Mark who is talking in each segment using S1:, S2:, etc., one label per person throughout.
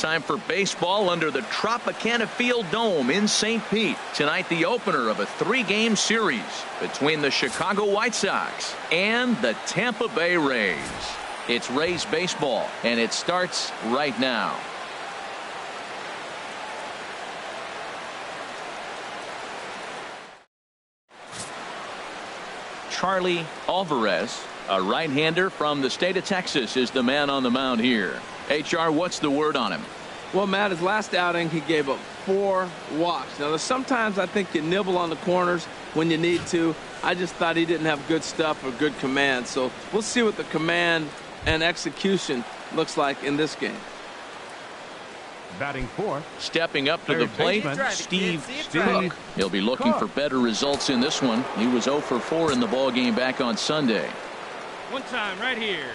S1: time for baseball under the Tropicana Field Dome in St. Pete. Tonight, the opener of a 3-game series between the Chicago White Sox and the Tampa Bay Rays. It's Rays baseball, and it starts right now. Charlie Alvarez, a right-hander from the state of Texas, is the man on the mound here. HR, what's the word on him?
S2: Well, Matt, his last outing, he gave up 4 walks. Now, sometimes I think you nibble on the corners when you need to. I just thought he didn't have good stuff or good command. So we'll see what the command and execution looks like in this game.
S3: Batting fourth.
S1: Stepping up to the plate, Steve Cook. He'll be looking for better results in this one. He was 0 for 4 in the ballgame back on Sunday.
S4: One time right here.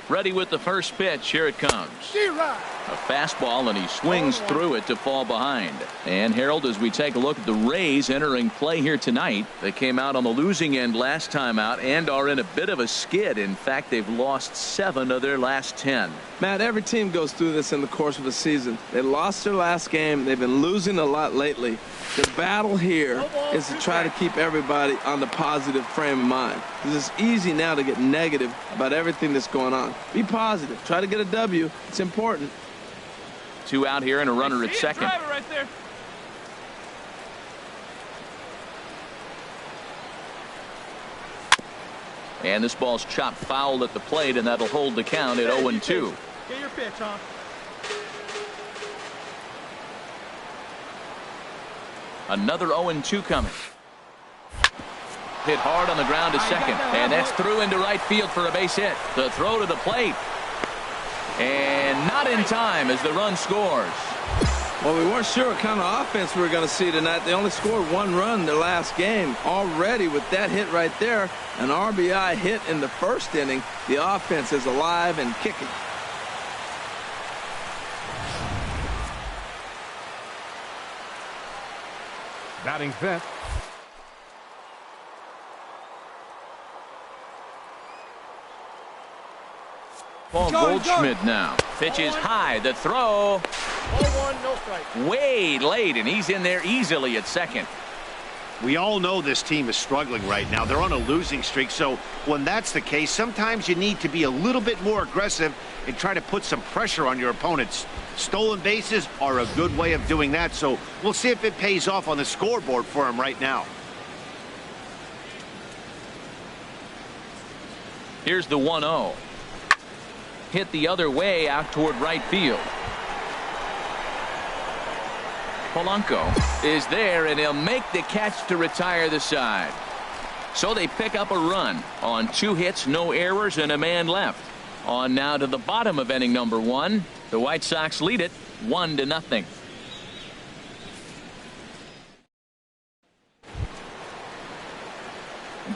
S1: Ready with the first pitch. Here it comes. A fastball, and he swings through it to fall behind. And Harold, as we take a look at the Rays entering play here tonight, they came out on the losing end last time out and are in a bit of a skid. In fact, they've lost 7 of their last 10.
S2: Matt, every team goes through this in the course of a season. They lost their last game. They've been losing a lot lately. The battle here is to try to keep everybody on the positive frame of mind. It's easy now to get negative about everything that's going on. Be positive. Try to get a W. It's important.
S1: 2 out here and a runner at second.
S4: Right there.
S1: And this ball's chopped foul at the plate, and that'll hold the count at 0-2.
S4: Get your pitch, huh?
S1: Another 0-2 coming. Hit hard on the ground to second, and that's through into right field for a base hit. The throw to the plate, and not in time as the run scores.
S2: Well, we weren't sure what kind of offense we were going to see tonight. They only scored 1 run in their last game. Already with that hit right there, an RBI hit in the first inning, the offense is alive and kicking.
S3: Batting fifth.
S1: Paul Goldschmidt now. Pitches high. The throw.
S4: 0-1, no strike.
S1: Way late, and he's in there easily at second.
S5: We all know this team is struggling right now. They're on a losing streak, so when that's the case, sometimes you need to be a little bit more aggressive and try to put some pressure on your opponents. Stolen bases are a good way of doing that, so we'll see if it pays off on the scoreboard for him right now.
S1: Here's the 1-0. Hit the other way out toward right field. Polanco is there, and he'll make the catch to retire the side. So they pick up a run on 2 hits, no errors, and a man left. On now to the bottom of inning number 1. The White Sox lead it 1-0.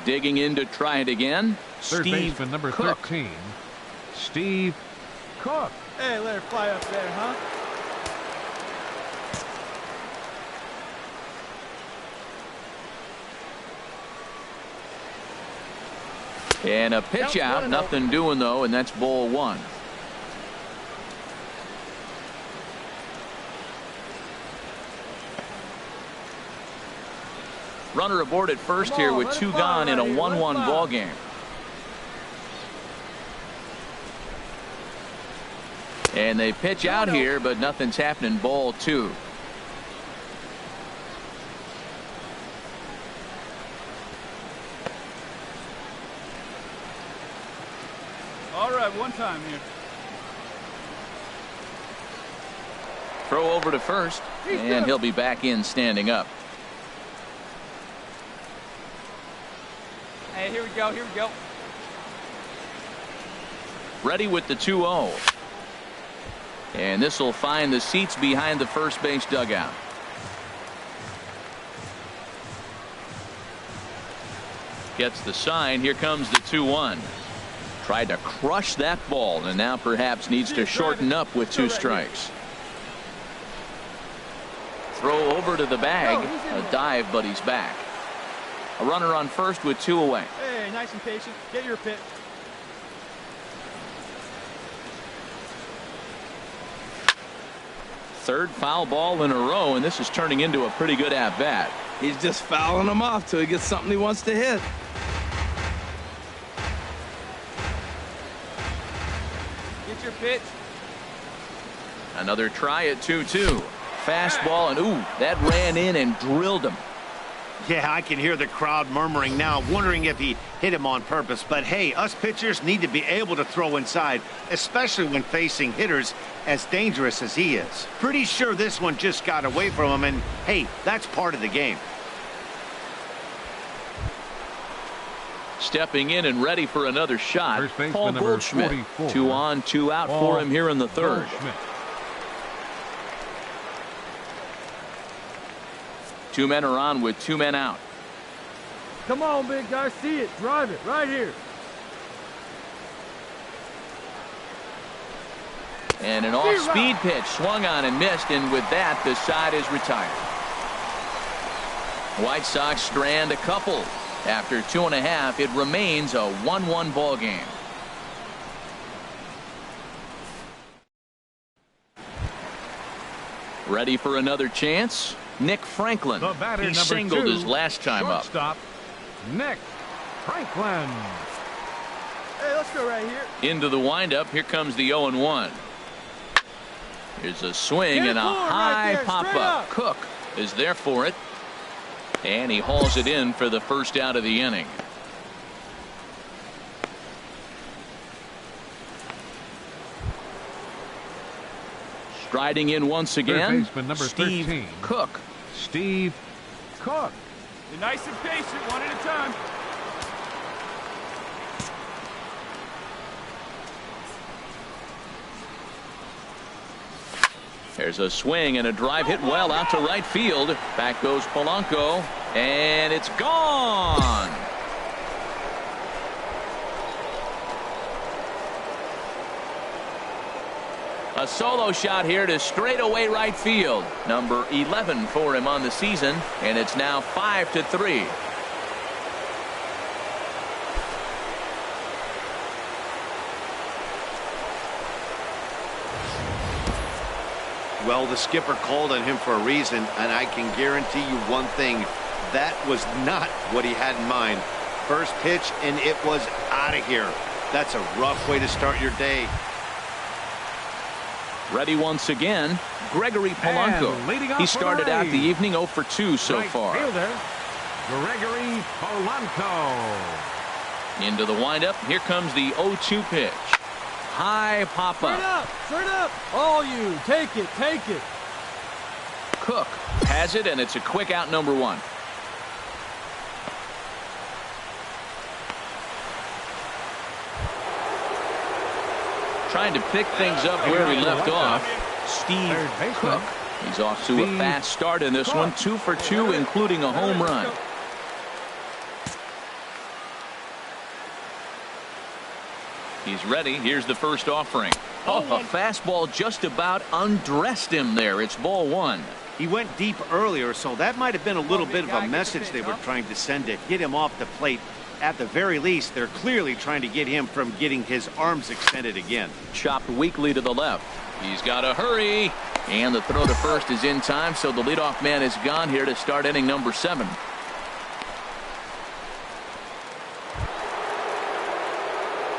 S1: Digging in to try it again.
S3: Third baseman number 13, Steve Cook.
S4: Hey, let her fly up there, huh?
S1: And a pitch out, nothing doing though, and that's ball 1. Runner aboard at first here with 2 gone in a 1-1 ball game. And they pitch out here, but nothing's happening. Ball 2.
S4: All right, one time here.
S1: Throw over to first, and he'll be back in standing up.
S4: Hey, here we go, here we go.
S1: Ready with the 2-0. And this will find the seats behind the first base dugout. Gets the sign. Here comes the 2-1. Tried to crush that ball, and now perhaps needs to shorten up with 2 strikes. Throw over to the bag. A dive, but he's back. A runner on first with 2 away.
S4: Hey, nice and patient. Get your pitch.
S1: Third foul ball in a row, and this is turning into a pretty good at-bat.
S2: He's just fouling them off till he gets something he wants to hit.
S4: Get your pitch.
S1: Another try at 2-2. Fastball, and ooh, that ran in and drilled him.
S5: Yeah, I can hear the crowd murmuring now, wondering if he hit him on purpose. But hey, us pitchers need to be able to throw inside, especially when facing hitters as dangerous as he is. Pretty sure this one just got away from him, and hey, that's part of the game.
S1: Stepping in and ready for another shot, Paul Goldschmidt.
S3: 44.
S1: 2 on, 2 out for him here in the third.
S3: Goldschmidt.
S1: 2 men are on with 2 men out.
S4: Come on, big guy. See it. Drive it right here.
S1: And an off-speed pitch swung on and missed, and with that, the side is retired. White Sox strand a couple. After 2.5, it remains a 1-1 ball game. Ready for another chance? Nick Franklin.
S3: The batter,
S1: He
S3: number
S1: singled
S3: 2,
S1: his last time up.
S3: shortstop, Nick Franklin.
S4: Hey, let's go right here.
S1: Into the windup. Here comes the 0-1. Here's a swing and a high pop-up. Cook is there for it. And he hauls it in for the first out of the inning. Striding in once again,
S3: Baseman, number
S1: Steve
S3: 13.
S1: Cook.
S3: Steve Cook.
S4: Be nice and patient, one at a time.
S1: There's a swing and a drive hit well out to right field. Back goes Polanco, and it's gone. A solo shot here to straightaway right field. Number 11 for him on the season, and it's now 5-3.
S5: Well, the skipper called on him for a reason, and I can guarantee you one thing. That was not what he had in mind. First pitch, and it was out of here. That's a rough way to start your day.
S1: Ready once again, Gregory Polanco. He started out the evening 0 for 2 so far.
S3: Fielder, Gregory Polanco.
S1: Into the windup. Here comes the 0-2 pitch. High pop-up.
S4: Straight up. All you. Take it. Take it.
S1: Cook has it, and it's a quick out, number 1. Trying to pick things up where he left off. Steve Cook. He's off to a fast start in this one. 2 for 2, including a home run. He's ready. Here's the first offering. Oh, a fastball just about undressed him there. It's ball 1.
S5: He went deep earlier, so that might have been a little bit of a message they were trying to send to get him off the plate. At the very least, they're clearly trying to get him from getting his arms extended again.
S1: Chopped weakly to the left. He's got to hurry. And the throw to first is in time, so the leadoff man is gone here to start inning number 7.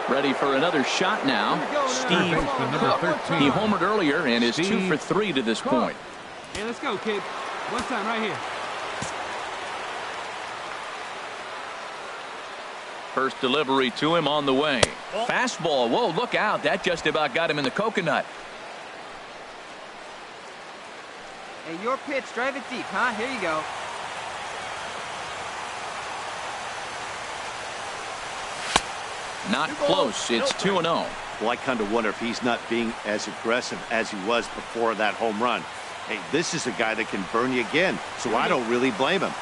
S1: Ready for another shot now. Steve Cook. He homered earlier and is 2 for 3 to this point.
S4: Hey, let's go, kid. One time right here.
S1: First delivery to him on the way. Fastball. Whoa, look out. That just about got him in the coconut.
S6: Hey, your pitch. Drive it deep, huh? Here you go.
S1: Not close. It's 2-0.
S5: Well, I kind of wonder if he's not being as aggressive as he was before that home run. Hey, this is a guy that can burn you again, so I don't really blame him.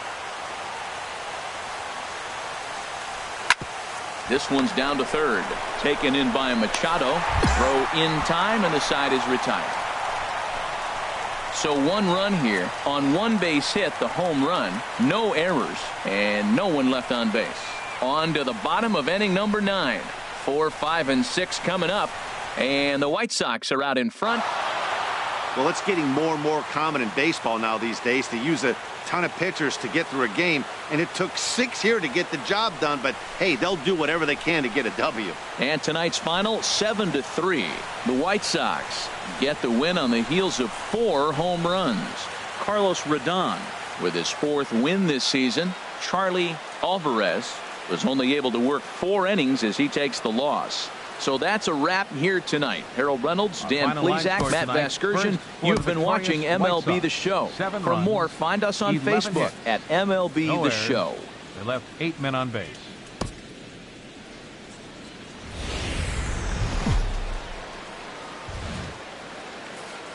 S1: This one's down to third. Taken in by Machado. Throw in time, and the side is retired. So 1 run here on 1 base hit, the home run. No errors, and no one left on base. On to the bottom of inning number 9. 4, 5, and 6 coming up. And the White Sox are out in front.
S5: Well, it's getting more and more common in baseball now these days to use a ton of pitchers to get through a game, and it took 6 here to get the job done, but hey, they'll do whatever they can to get a W.
S1: And tonight's final, 7-3. The White Sox get the win on the heels of 4 home runs. Carlos Rodon with his 4th win this season. Charlie Alvarez was only able to work 4 innings as he takes the loss. So that's a wrap here tonight. Harold Reynolds, Dan Plesac, Matt Vasgersian. You've been watching MLB The Show. For more, find us on Facebook at MLB The Show.
S3: They left 8 men on base.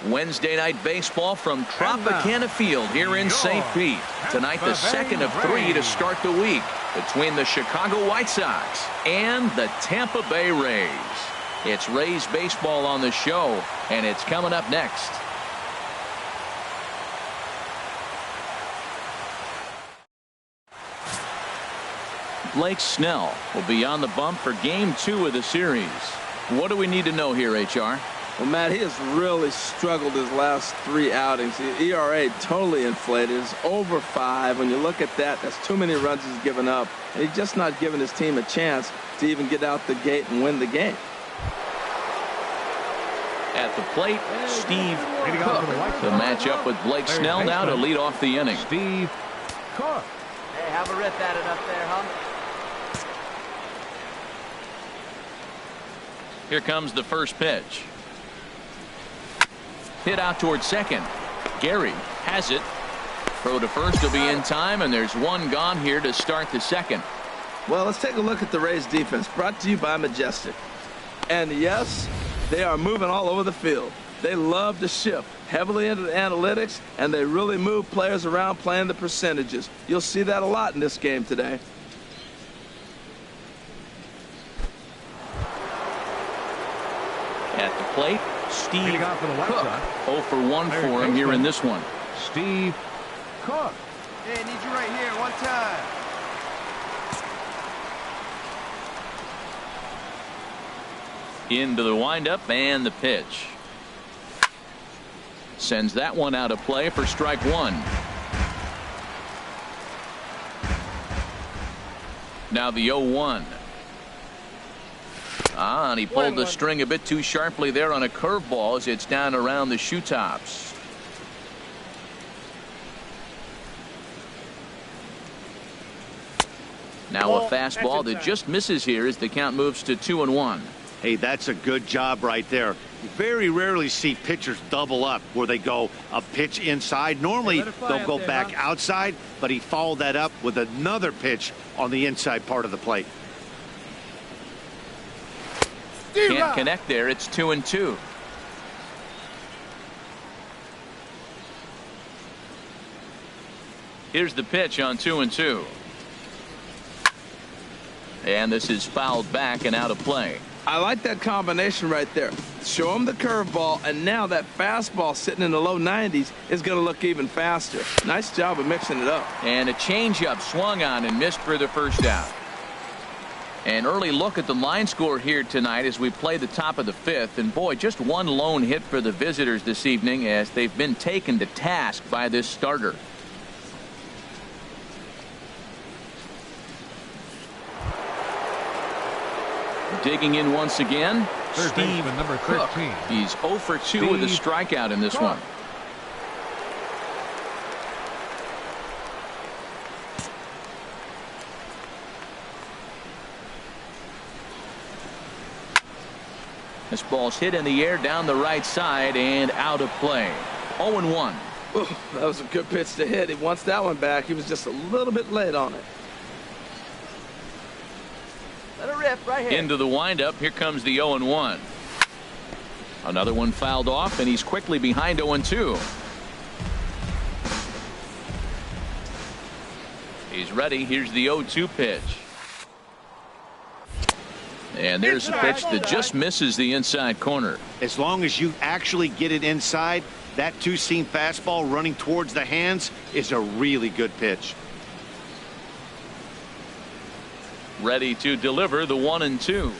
S1: Wednesday night baseball from Tropicana Field here in St. Pete. Tonight the second of 3 to start the week between the Chicago White Sox and the Tampa Bay Rays. It's Rays baseball on the show, and it's coming up next. Blake Snell will be on the bump for Game 2 of the series. What do we need to know here, HR?
S2: Well, Matt, he has really struggled his last 3 outings. The ERA totally inflated. It's over 5. When you look at that, that's too many runs he's given up. And he's just not giving his team a chance to even get out the gate and win the game.
S1: At the plate, Steve Cook. The matchup with Blake Snell now to lead off the inning.
S3: Steve Cook.
S6: Hey, have a rip at it up there, huh?
S1: Here comes the first pitch. Hit out towards second. Gary has it. Throw to first will be in time, and there's one gone here to start the second.
S2: Well, let's take a look at the Rays defense, brought to you by Majestic. And yes, they are moving all over the field. They love to shift heavily into the analytics, and they really move players around playing the percentages. You'll see that a lot in this game today.
S1: At the plate, Steve Cook. 0 for 1 for him here in this one.
S3: Steve Cook.
S6: Hey, I need you right here, one time.
S1: Into the windup and the pitch. Sends that one out of play for strike 1. Now the 0-1. And he pulled the string a bit too sharply there on a curveball as it's down around the shoe tops. Now a fastball that just misses here as the count moves to 2-1.
S5: Hey, that's a good job right there. You very rarely see pitchers double up where they go a pitch inside. Normally they'll go back outside, but he followed that up with another pitch on the inside part of the plate.
S1: Can't connect there. It's 2-2. Here's the pitch on 2-2. And this is fouled back and out of play.
S2: I like that combination right there. Show him the curveball, and now that fastball sitting in the low 90s is going to look even faster. Nice job of mixing it up.
S1: And a changeup swung on and missed for the first out. An early look at the line score here tonight as we play the top of the 5th. And boy, just one lone hit for the visitors this evening as they've been taken to task by this starter. Digging in once again, Steve
S3: number
S1: Cook.
S3: 13.
S1: He's 0 for 2 with a strikeout in this one. This ball's hit in the air down the right side and out of play. 0-1.
S2: That was a good pitch to hit. He wants that one back. He was just a little bit late on it.
S6: Let it rip right here.
S1: Into the windup. Here comes the 0-1. Another one fouled off, and he's quickly behind 0-2. He's ready. Here's the 0-2 pitch. And there's a pitch that just misses the inside corner.
S5: As long as you actually get it inside, that two-seam fastball running towards the hands is a really good pitch.
S1: Ready to deliver the 1-2.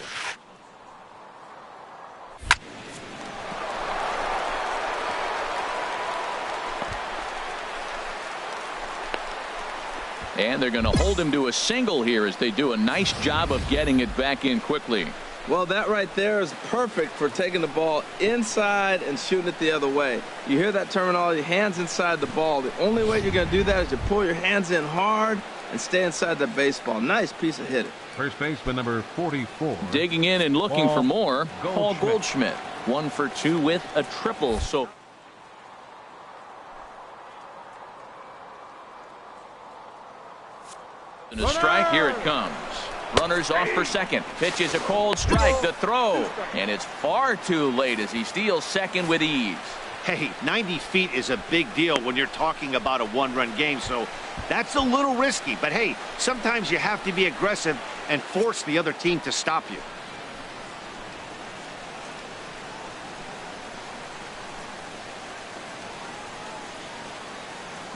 S1: And they're going to hold him to a single here as they do a nice job of getting it back in quickly.
S2: Well, that right there is perfect for taking the ball inside and shooting it the other way. You hear that terminology, hands inside the ball. The only way you're going to do that is to pull your hands in hard and stay inside the baseball. Nice piece of hitting.
S3: First baseman number 44.
S1: Digging in and looking for more, Paul
S3: Goldschmidt.
S1: Goldschmidt. 1 for 2 with a triple. So and a strike, here it comes. Runners off for second. Pitch is a cold strike. The throw. And it's far too late as he steals second with ease.
S5: Hey, 90 feet is a big deal when you're talking about a one-run game, so that's a little risky. But hey, sometimes you have to be aggressive and force the other team to stop you.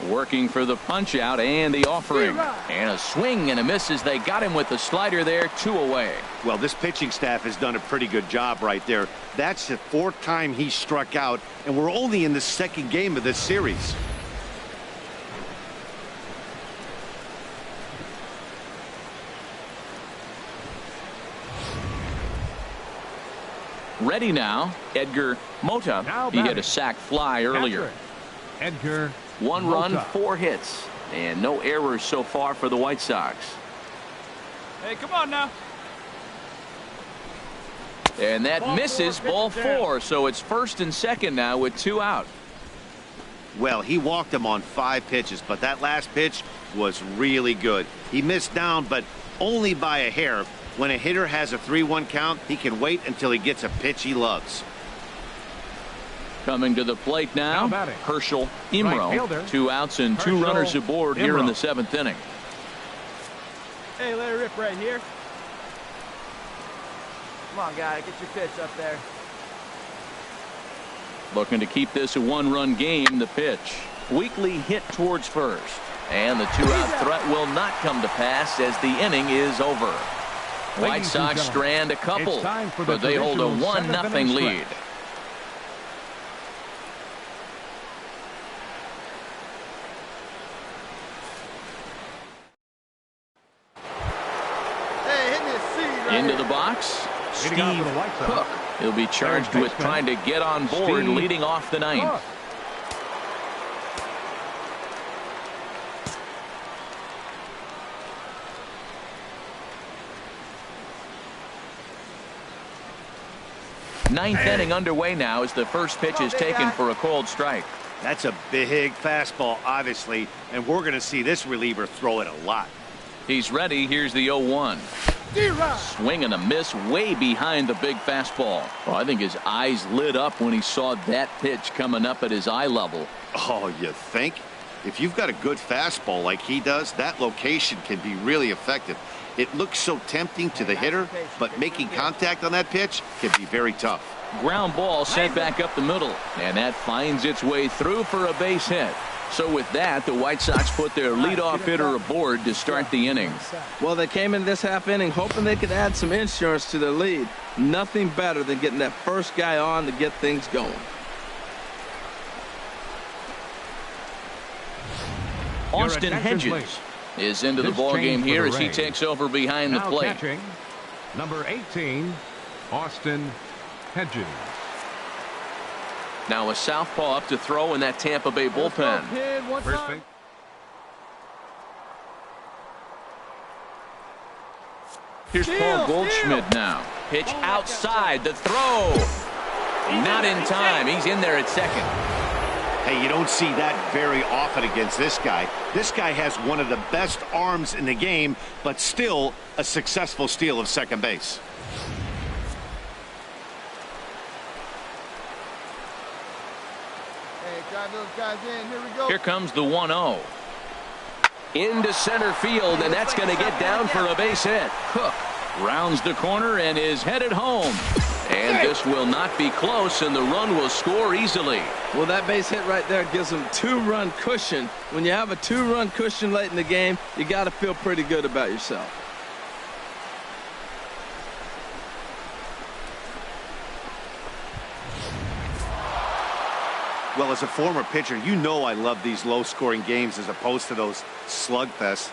S1: Working for the punch out and the offering. And a swing and a miss as they got him with the slider there, 2 away.
S5: Well, this pitching staff has done a pretty good job right there. That's the 4th time he struck out, and we're only in the 2nd game of this series.
S1: Ready now, Edgar Mota. He hit a sac fly earlier.
S3: Edgar
S1: 1
S3: Mota.
S1: run, 4 hits, and no errors so far for the White Sox.
S6: Hey, come on now.
S1: And that
S6: Ball
S1: misses,
S6: 4,
S1: ball
S6: pitch down.
S1: 4. So it's 1st and 2nd now with 2 out.
S5: Well, he walked him on 5 pitches, but that last pitch was really good. He missed down, but only by a hair. When a hitter has a 3-1 count, he can wait until he gets a pitch he loves.
S1: Coming to the plate now,
S3: Now batting.
S1: Herschel
S3: Right
S1: Imro.
S3: fielder.
S1: 2 outs and 2
S3: Herschel
S1: runners aboard here in
S3: Imro.
S1: the 7th inning.
S6: Hey, let it rip right here. Come on, guy, get your pitch up there.
S1: Looking to keep this a 1-run game. The pitch. Weakly hit towards first. And the 2-out threat will not come to pass as the inning is over. White
S3: Ladies and
S1: Sox
S3: gentlemen,
S1: strand a couple,
S3: it's time for the
S1: but they hold a
S3: traditional
S1: 1-0
S3: 7th inning
S1: lead.
S3: stretch.
S6: Hey, hitting this seed right
S1: Into
S6: here.
S1: the box,
S3: Hitting out for
S1: Steve
S3: the White Sox.
S1: Cook. He'll be charged
S3: Third
S1: with
S3: baseman,
S1: trying to get on board,
S3: Steve
S1: leading off the 9th.
S3: Cook.
S1: Ninth inning underway now as the first pitch is taken for a cold strike.
S5: That's a big fastball, obviously, and we're going to see this reliever throw it a lot.
S1: He's ready. Here's the 0-1. Swing and a miss way behind the big fastball. Well, I think his eyes lit up when he saw that pitch coming up at his eye level.
S5: Oh, you think? If you've got a good fastball like he does, that location can be really effective. It looks so tempting to the hitter, but making contact on that pitch can be very tough.
S1: Ground ball sent back up the middle, and that finds its way through for a base hit. So with that, the White Sox put their leadoff hitter aboard to start the inning.
S2: Well, they came in this half inning hoping they could add some insurance to their lead. Nothing better than getting that first guy on to get things going.
S1: Austin
S3: attention,
S1: Hedges is into the
S3: This
S1: ball game
S3: change for
S1: here
S3: the
S1: as he
S3: Rays.
S1: takes over behind the
S3: Now
S1: plate.
S3: catching, number 18, Austin Hedges.
S1: Now a southpaw up to throw in that Tampa Bay bullpen.
S3: First base.
S1: Here's Paul Goldschmidt now. Pitch outside, the throw. Not in time. He's in there at second.
S5: Hey, you don't see that very often against this guy. This guy has one of the best arms in the game, but still a successful steal of second base.
S6: Hey, drive those guys in. Here we go.
S1: Here comes the 1-0. Into center field, and that's going to get down for a base hit. Cook rounds the corner and is headed home. And this will not be close, and the run will score easily.
S2: Well, that base hit right there gives them 2-run cushion. When you have a 2-run cushion late in the game, you got to feel pretty good about yourself.
S5: Well, as a former pitcher, you know I love these low-scoring games as opposed to those slugfests.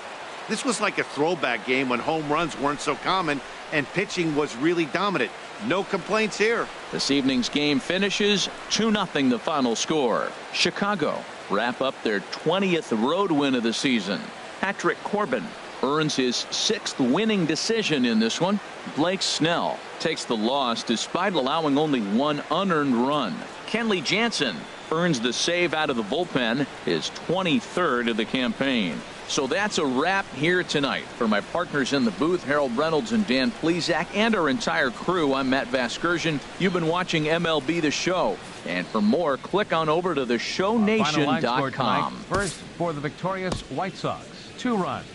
S5: This was like a throwback game when home runs weren't so common and pitching was really dominant. No complaints here.
S1: This evening's game finishes 2-0 the final score. Chicago wrap up their 20th road win of the season. Patrick Corbin earns his 6th winning decision in this one. Blake Snell takes the loss despite allowing only 1 unearned run. Kenley Jansen earns the save out of the bullpen, his 23rd of the campaign. So that's a wrap here tonight. For my partners in the booth, Harold Reynolds and Dan Plesac, and our entire crew, I'm Matt Vasgersian. You've been watching MLB The Show. And for more, click on over to theshownation.com.
S3: First for the victorious White Sox. 2 runs,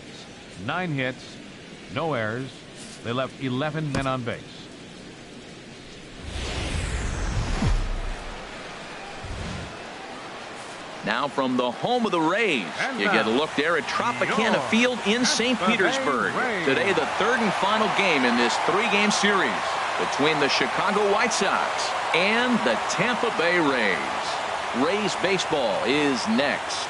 S3: 9 hits, no errors. They left 11 men on base.
S1: Now from the home of the Rays, you get a look there at Tropicana Field in St. Petersburg. Today, the 3rd and final game in this 3-game series between the Chicago White Sox and the Tampa Bay Rays. Rays baseball is next.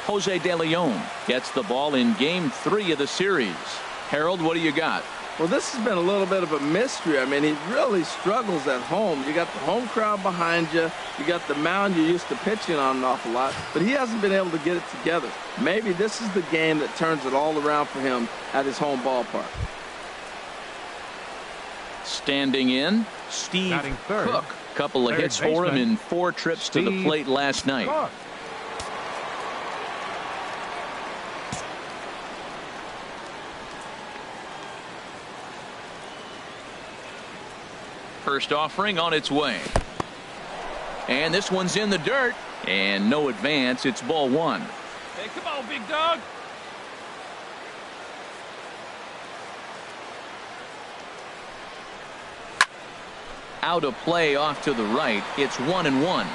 S1: Jose De Leon gets the ball in Game 3 of the series. Harold, what do you got?
S2: Well, this has been a little bit of a mystery. I mean, he really struggles at home. You got the home crowd behind you. You got the mound you're used to pitching on an awful lot. But he hasn't been able to get it together. Maybe this is the game that turns it all around for him at his home ballpark.
S1: Standing in, Steve Cook. Couple of hits for him in 4 trips to the plate last night.
S3: Cook.
S1: First offering on its way. And this one's in the dirt. And no advance. It's ball 1.
S4: Hey, come on, big dog.
S1: Out of play off to the right. It's 1-1.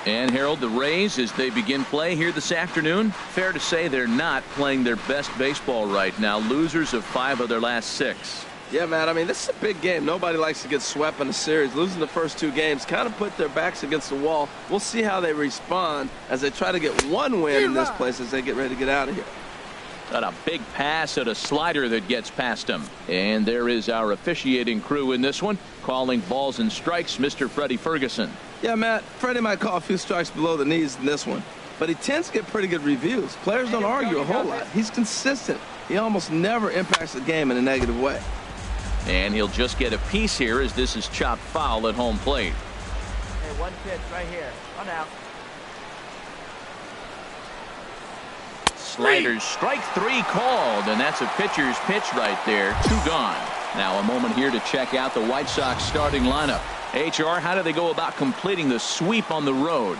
S1: And Harold, the Rays, as they begin play here this afternoon, fair to say they're not playing their best baseball right now. Losers of 5 of their last 6.
S2: Yeah, man, I mean, this is a big game. Nobody likes to get swept in a series. Losing the first 2 games kind of put their backs against the wall. We'll see how they respond as they try to get 1 win in this place as they get ready to get out of here.
S1: Got a big pass at a slider that gets past him. And there is our officiating crew in this one, calling balls and strikes, Mr. Freddie Ferguson.
S2: Yeah, Matt, Freddie might call a few strikes below the knees in this one, but he tends to get pretty good reviews. Players don't argue a whole lot. He's consistent. He almost never impacts the game in a negative way.
S1: And he'll just get a piece here as this is chopped foul at home plate.
S6: Hey, 1 pitch right here. 1 out.
S1: Sliders, strike 3 called, and that's a pitcher's pitch right there. 2 gone. Now a moment here to check out the White Sox starting lineup. HR, how do they go about completing the sweep on the road?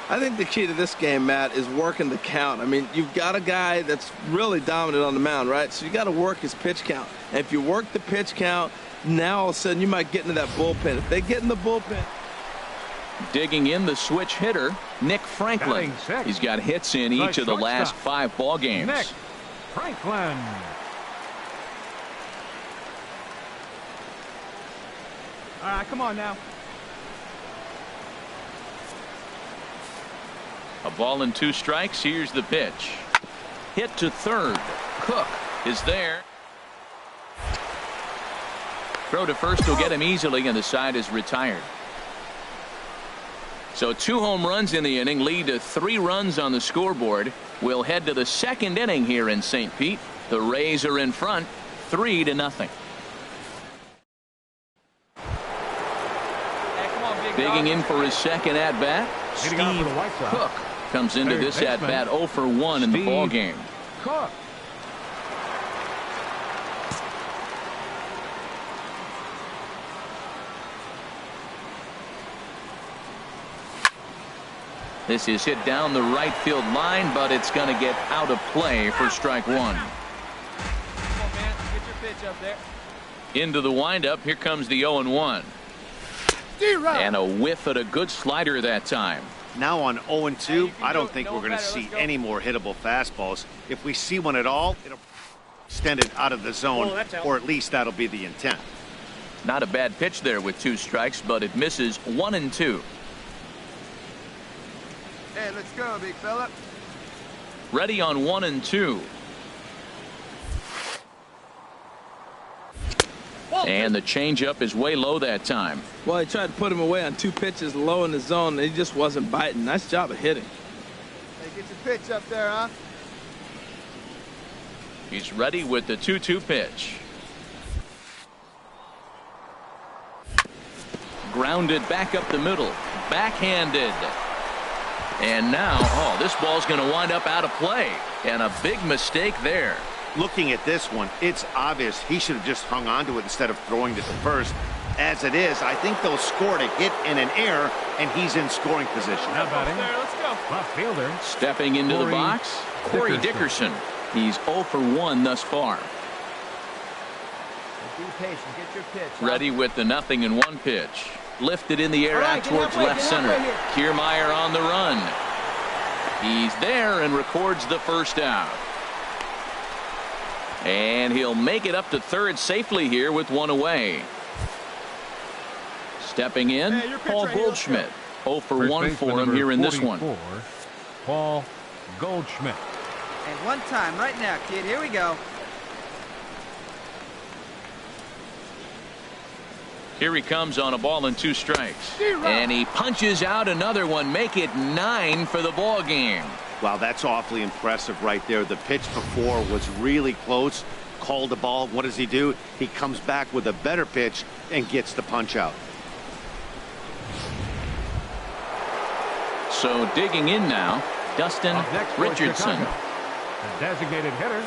S2: I think the key to this game, Matt, is working the count. I mean, you've got a guy that's really dominant on the mound, right? So you got to work his pitch count. And if you work the pitch count, now all of a sudden you might get into that bullpen. If they get in the bullpen.
S1: Digging in the switch hitter, Nick Franklin. He's got hits in each of the last 5 ball games.
S3: Nick Franklin.
S6: All right, come on now.
S1: A ball and 2 strikes. Here's the pitch. Hit to third. Cook is there. Throw to first will get him easily, and the side is retired. So 2 home runs in the inning lead to 3 runs on the scoreboard. We'll head to the 2nd inning here in St. Pete. The Rays are in front 3-0. Digging in for his 2nd at-bat, Steve Cook comes into this at-bat 0 for 1 in the ball game.
S3: Cook.
S1: This is hit down the right field line, but it's going to get out of play for strike 1.
S6: Come on, man. Get your pitch up there.
S1: Into the windup. Here comes the 0-1. And a whiff at a good slider that time.
S5: Now on 0-2, I don't think we're going to see any more hittable fastballs. If we see one at all, it'll extend it out of the zone, or at least that'll be the intent.
S1: Not a bad pitch there with 2 strikes, but it misses 1-2.
S6: Hey, let's go, big fella.
S1: Ready on 1-2. And the changeup is way low that time.
S2: Well, he tried to put him away on 2 pitches low in the zone, and he just wasn't biting. Nice job of hitting.
S6: Hey, get your pitch up there, huh?
S1: He's ready with the 2-2 pitch. Grounded back up the middle. Backhanded. And now, oh, this ball's going to wind up out of play. And a big mistake there.
S5: Looking at this one, it's obvious he should have just hung on to it instead of throwing it to first. As it is, I think they'll score a hit and an error, and he's in scoring position.
S3: Now batting.
S6: Let's go.
S3: Left fielder.
S1: Stepping into the box, Corey Dickerson. He's 0 for 1 thus far.
S6: Be patient. Get your pitch.
S1: Ready with the 0-1 pitch. Lifted in the air out towards left center. Kiermaier on the run. He's there and records the first out. And he'll make it up to third safely here with 1 away. Stepping in, Paul Goldschmidt. 0 for 1 for him here in this one.
S3: Paul Goldschmidt.
S6: And one time right now, kid. Here we go.
S1: Here he comes on a ball and 2 strikes. And he punches out another one. Make it 9 for the ball game.
S5: Wow, that's awfully impressive right there. The pitch before was really close. Called the ball. What does he do? He comes back with a better pitch and gets the punch out.
S1: So digging in now, Dustin Richardson.
S3: The designated hitter,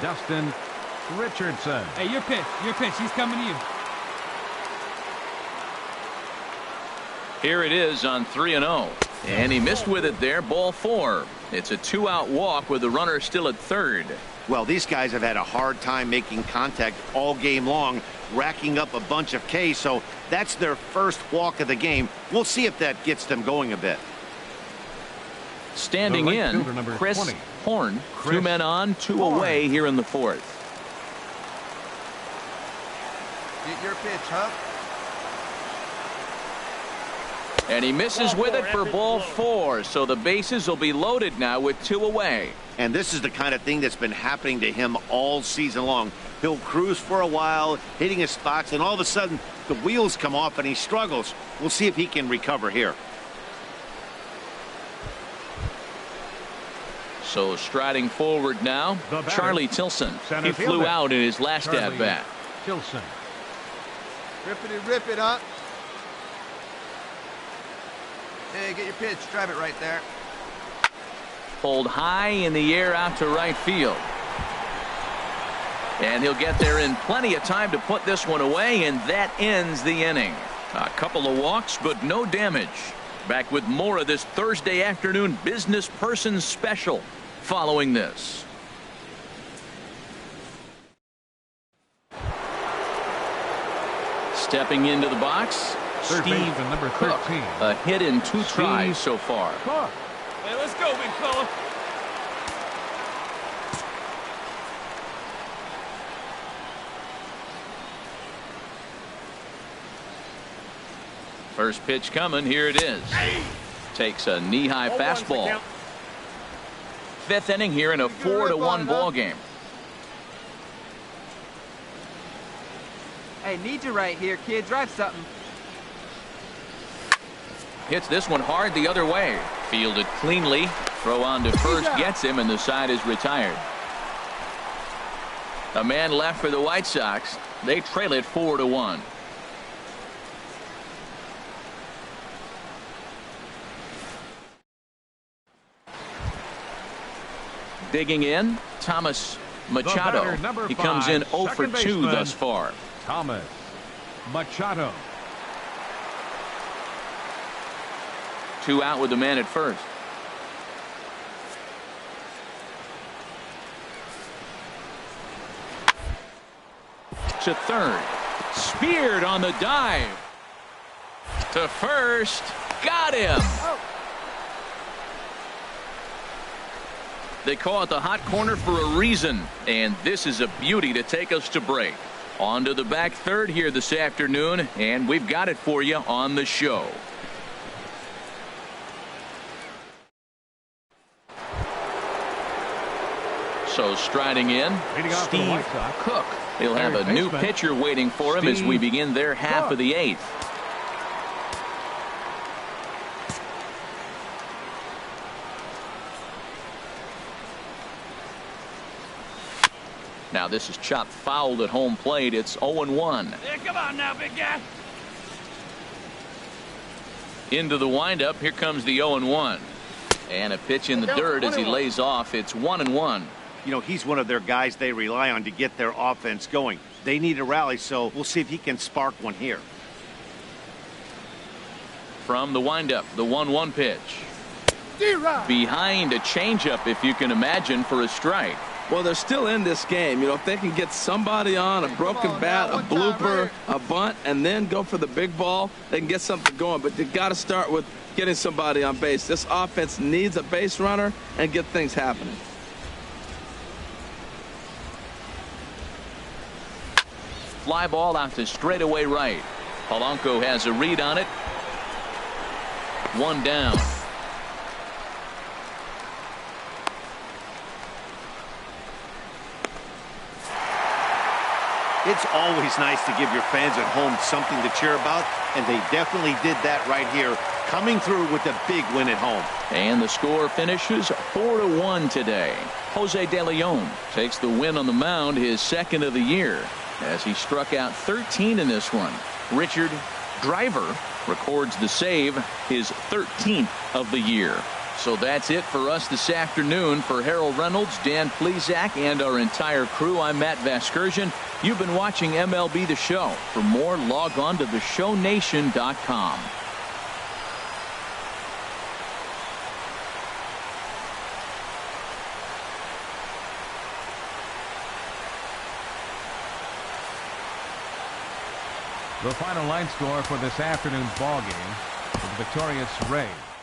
S3: Dustin Richardson.
S4: Hey, your pitch. Your pitch. He's coming to you.
S1: Here it is on 3-0. And he missed with it there. Ball 4. It's a 2-out walk with the runner still at third.
S5: Well, these guys have had a hard time making contact all game long, racking up a bunch of Ks, so that's their first walk of the game. We'll see if that gets them going a bit.
S1: Standing in, Chris
S3: 20.
S1: Horn. 2 men on, 2 away here in the 4th.
S6: Get your pitch, Huck.
S1: And he misses with it for ball 4. So the bases will be loaded now with 2 away.
S5: And this is the kind of thing that's been happening to him all season long. He'll cruise for a while, hitting his spots, and all of a sudden the wheels come off and he struggles. We'll see if he can recover here.
S1: So striding forward now, Charlie Tilson. He flew out in his last at-bat.
S3: Tilson.
S6: Rip it up. Hey, get your pitch. Drive it right there.
S1: Pulled high in the air out to right field. And he'll get there in plenty of time to put this one away, and that ends the inning. A couple of walks, but no damage. Back with more of this Thursday afternoon business person special following this. Stepping into the box, Steve
S3: number
S1: Cook.
S3: 13.
S1: A hit in 2 tries so far.
S4: Hey, let's go, big fella.
S1: First pitch coming. Here it is. Takes a knee-high fastball. 5th inning here in a 4-1 ball game.
S6: Hey, need you right here, kid. Drive something.
S1: Hits this one hard the other way. Fielded cleanly. Throw on to first gets him, and the side is retired. A man left for the White Sox. They trail it 4-1. Digging in, Thomas Machado. He comes in 0 for 2 thus far.
S3: Thomas Machado.
S1: 2 out with the man at first. To third. Speared on the dive. To first. Got him. They call it the hot corner for a reason, and this is a beauty to take us to break. On to the back third here this afternoon, and we've got it for you on the show. So striding in, Steve Cook. He'll have a new pitcher waiting for him as we begin their half of the eighth. Now this is chopped fouled at home plate. It's 0-1.
S7: Yeah, come on now, big guy.
S1: Into the windup. Here comes the 0-1. And a pitch in the dirt as he lays off. It's 1-1.
S5: You know, he's one of their guys they rely on to get their offense going. They need a rally, so we'll see if he can spark one here.
S1: From the windup, the 1-1 pitch. Behind a changeup, if you can imagine, for a strike.
S2: Well, they're still in this game. You know, if they can get somebody on, a broken bat, a blooper, a bunt, and then go for the big ball, they can get something going. But you got to start with getting somebody on base. This offense needs a base runner and get things happening.
S1: Fly ball out to straightaway right. Polanco has a read on it. One down.
S5: It's always nice to give your fans at home something to cheer about, and they definitely did that right here, coming through with a big win at home.
S1: And the score finishes 4-1 today. Jose De Leon takes the win on the mound, his second of the year, as he struck out 13 in this one. Richard Driver records the save, his 13th of the year. So that's it for us this afternoon. For Harold Reynolds, Dan Plesac, and our entire crew, I'm Matt Vasgersian. You've been watching MLB The Show. For more, log on to theshownation.com.
S3: The final line score for this afternoon's ball game for the victorious Rays.